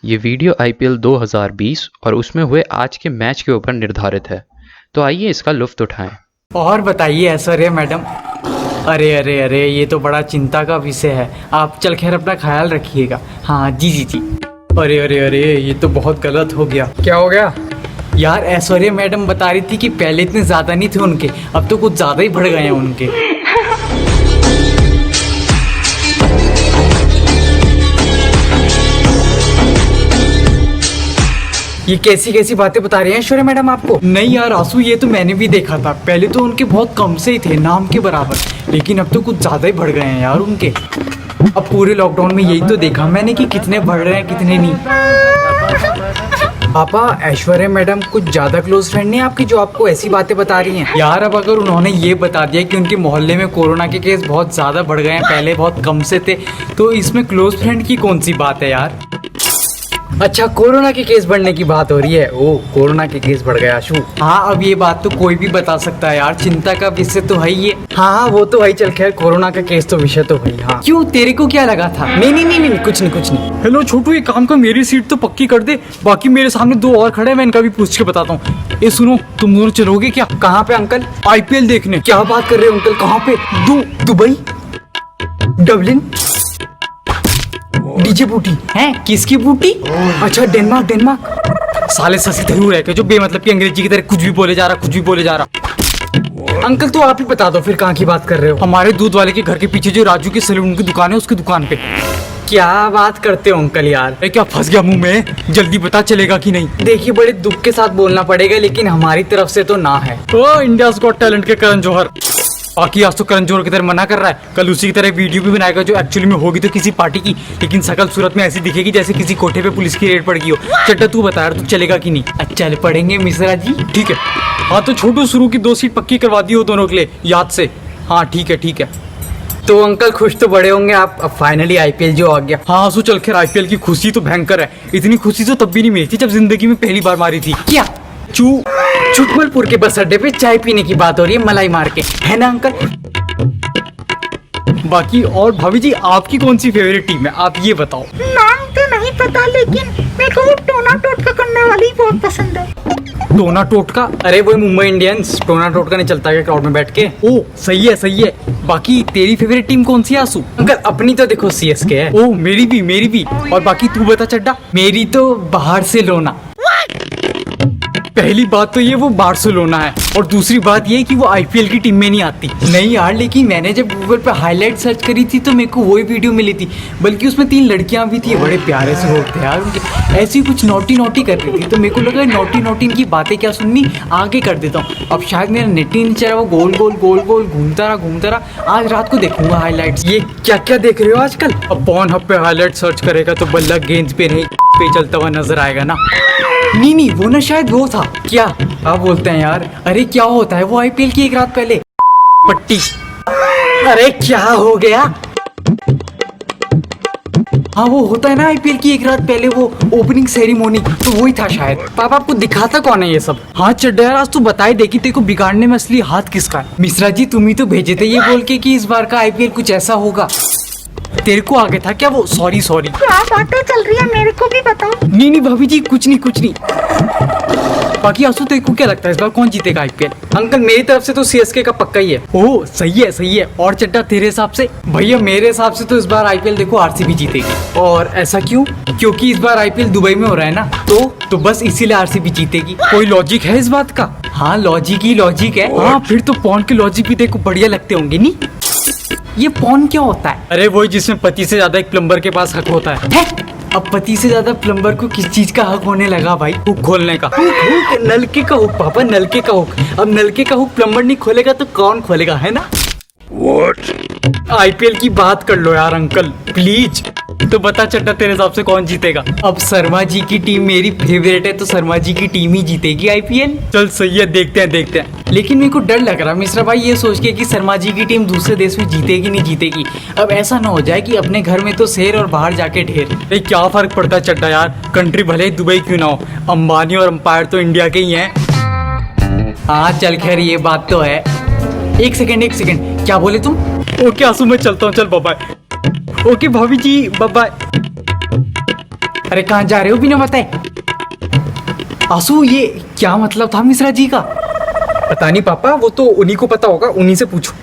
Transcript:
ये video IPL 2020 और उसमें हुए आज के मैच के ऊपर निर्धारित है, तो आइए इसका लुत्फ उठाएं। और बताइए ऐश्वर्या मैडम। अरे अरे अरे, ये तो बड़ा चिंता का विषय है। आप चल खैर अपना ख्याल रखिएगा। हाँ जी जी जी। अरे अरे अरे, ये तो बहुत गलत हो गया। क्या हो गया यार? ऐश्वर्या मैडम बता रही थी कि पहले इतने ज़्यादा नहीं थे उनके, अब तो कुछ ज़्यादा ही बढ़ गए हैं उनके। ये कैसी कैसी बातें बता रही हैं ऐश्वर्या मैडम आपको? नहीं यार आंसू, ये तो मैंने भी देखा था। पहले तो उनके बहुत कम से ही थे, नाम के बराबर, लेकिन अब तो कुछ ज़्यादा ही बढ़ गए हैं यार उनके। अब पूरे लॉकडाउन में यही तो देखा मैंने कि कितने बढ़ रहे हैं कितने नहीं। पापा, ऐश्वर्या मैडम कुछ ज़्यादा क्लोज फ्रेंड नहीं है आपकी जो आपको ऐसी बातें बता रही हैं? यार अब अगर उन्होंने ये बता दिया कि उनके मोहल्ले में कोरोना के केस बहुत ज़्यादा बढ़ गए हैं, पहले बहुत कम से थे, तो इसमें क्लोज फ्रेंड की कौन सी बात है यार? अच्छा, कोरोना के केस बढ़ने की बात हो रही है। ओ, कोरोना के केस बढ़ गया आशु। हाँ, अब ये बात तो कोई भी बता सकता है यार, चिंता का विषय तो है ये। हाँ, वो तो है। चल खैर, कोरोना का केस तो विषय तो है। हाँ, क्यों, तेरे को क्या लगा था? नहीं नहीं नहीं नहीं, कुछ नहीं कुछ नहीं। हेलो छोटू, एक काम कर, मेरी सीट तो पक्की कर दे। बाकी मेरे सामने दो और खड़े हैं, मैं इनका भी पूछ के बताता हूँ। ये सुनो, तुम दोनों चलोगे क्या? कहाँ पे अंकल? आईपीएल देखने। क्या बात कर रहे हो अंकल? कहाँ पे? दुबई, डबलिन, डीजे बूटी है? किसकी बूटी? अच्छा, डेनमार्क। साले ससी थरू रह के जो बेमतलब की अंग्रेजी की तरह कुछ भी बोले जा रहा। अंकल तो आप ही बता दो फिर, कहाँ की बात कर रहे हो? हमारे दूध वाले के घर के पीछे जो राजू की सैलून की दुकान है, उसकी दुकान पे। क्या बात करते हो अंकल यार? क्या फंस गया मुंह में? जल्दी पता चलेगा कि नहीं? देखिए, बड़े दुख के साथ बोलना पड़ेगा, लेकिन हमारी तरफ से तो ना है। ओ, इंडियाज गॉट टैलेंट के करण जौहर। बाकी आज तो करण जौहर की तरह मना कर रहा है, कल उसी की तरह वीडियो भी बनाएगा जो एक्चुअली में होगी तो किसी पार्टी की, लेकिन शकल सूरत में ऐसी दिखेगी जैसे किसी कोठे पे पुलिस की रेड पड़ गई हो। चड्डा तू बता यार, तू चलेगा कि नहीं? अच्छा, चल पड़ेंगे मिश्रा जी। ठीक है। हाँ तो छोटू, शुरू की 2 सीट पक्की करवा दी हो दोनों के लिए, याद से। हाँ ठीक है। तो अंकल खुश तो बड़े होंगे आप, अब फाइनली आईपीएल जो आ गया। हाँ आंसू, चल खैर, आईपीएल की खुशी तो भयंकर है। इतनी खुशी तो तब भी नहीं मिली थी जब जिंदगी में पहली बार मारी थी। क्या छुटमलपुर के बस अड्डे पे चाय पीने की बात हो रही है, मलाई मार के, है ना अंकल? बाकी और भाभी जी, आपकी कौन सी फेवरेट टीम है, आप ये बताओ। नाम तो नहीं पता, लेकिन मेरे को टोना टोटका करने वाली बहुत पसंद है। टोना टोटका? अरे वो मुंबई इंडियंस। टोना टोटका नहीं चलता क्या क्राउड में बैठ के? ओ सही है। बाकी तेरी फेवरेट टीम कौन सी है आंसू? अंकल अपनी तो देखो सीएसके है। ओ मेरी भी। और बाकी तू बता चड्डा। मेरी तो बार्सिलोना। पहली बात तो ये वो बार्सिलोना है, और दूसरी बात ये कि वो आईपीएल की टीम में नहीं आती। नहीं यार, लेकिन मैंने जब गूगल पे हाईलाइट सर्च करी थी तो मेरे को वही वीडियो मिली थी, बल्कि उसमें 3 लड़कियां भी थी। बड़े प्यारे से लोग थे यार उनके, ऐसी कुछ नोटी कर रही थी, तो मेरे को लगा नोटी की बातें क्या सुननी, आगे कर देता हूँ। अब शायद मेरा नेट ही नहीं चला, वो गोल घूमता रहा। आज रात को देखूंगा हाईलाइट्स। ये क्या देख रहे हो आजकल? अब पॉर्न हब पे हाईलाइट सर्च करेगा तो बल्ला गेंद पे नहीं पे चलता हुआ नजर आएगा ना। नहीं, वो ना शायद वो था। क्या आप बोलते हैं यार? अरे क्या होता है वो आईपीएल की एक रात पहले? पट्टी। अरे क्या हो गया? हाँ वो होता है ना आईपीएल की एक रात पहले, वो ओपनिंग सेरेमोनी, तो वही था शायद। पापा आपको दिखाता कौन है ये सब? हाँ चड्डा यार, आज तू बताए दे कि तेरे को बिगाड़ने में असली हाथ किसका है? मिश्रा जी, तुम ही तो भेजे थे ये बोल के कि इस बार का आईपीएल कुछ ऐसा होगा। तेरे को आगे था क्या वो? सॉरी। क्या बातें चल रही है, मेरे को भी बताओ। नहीं भाभी जी, कुछ नहीं। बाकी आंसू, तेरे को क्या लगता है इस बार कौन जीतेगा आईपीएल? अंकल मेरी तरफ से तो सीएसके का पक्का ही है। ओह सही है। और चड्डा तेरे हिसाब से? भैया मेरे हिसाब से तो इस बार आईपीएल देखो आरसीबी जीतेगी। और ऐसा क्यों? क्योंकि इस बार आईपीएल दुबई में हो रहा है ना, तो बस इसीलिए आरसीबी जीतेगी। कोई लॉजिक है इस बात का? हाँ लॉजिक है। हाँ फिर तो पॉन के लॉजिक भी देखो बढ़िया लगते होंगे नहीं? ये पॉन क्या होता है? अरे वही जिसमें पति से ज्यादा एक प्लम्बर के पास हक होता है। अब पति से ज्यादा प्लम्बर को किस चीज का हक होने लगा भाई? हुक खोलने का। हुक नलके का हुक पापा, नलके का हुक। अब नलके का हुक प्लम्बर नहीं खोलेगा तो कौन खोलेगा, है ना? आईपीएल की बात कर लो यार अंकल प्लीज। तो बता चड्डा, तेरे हिसाब से कौन जीतेगा? अब शर्मा जी की टीम मेरी फेवरेट है, तो शर्मा जी की टीम ही जीतेगी आईपीएल। चल सही है, देखते हैं। लेकिन मेरे को डर लग रहा है मिश्रा भाई, ये सोच के कि शर्मा जी की टीम दूसरे देश में जीतेगी नहीं जीतेगी। अब ऐसा ना हो जाए कि अपने घर में तो शेर और बाहर जाके ढेर। क्या फर्क पड़ता है चड्डा यार, कंट्री भले दुबई क्यों ना हो, अंबानी और अंपायर तो इंडिया के ही हैं। हाँ चल खैर, ये बात तो है। एक सेकंड, क्या बोले तुम? ओके आंसू, मैं चलता हूँ, चल बाय। ओके भाभी जी, बाय। अरे कहाँ जा रहे हो बिना बताए? आंसू, ये क्या मतलब था मिश्रा जी का? पता नहीं पापा, वो तो उन्हीं को पता होगा, उन्हीं से पूछो।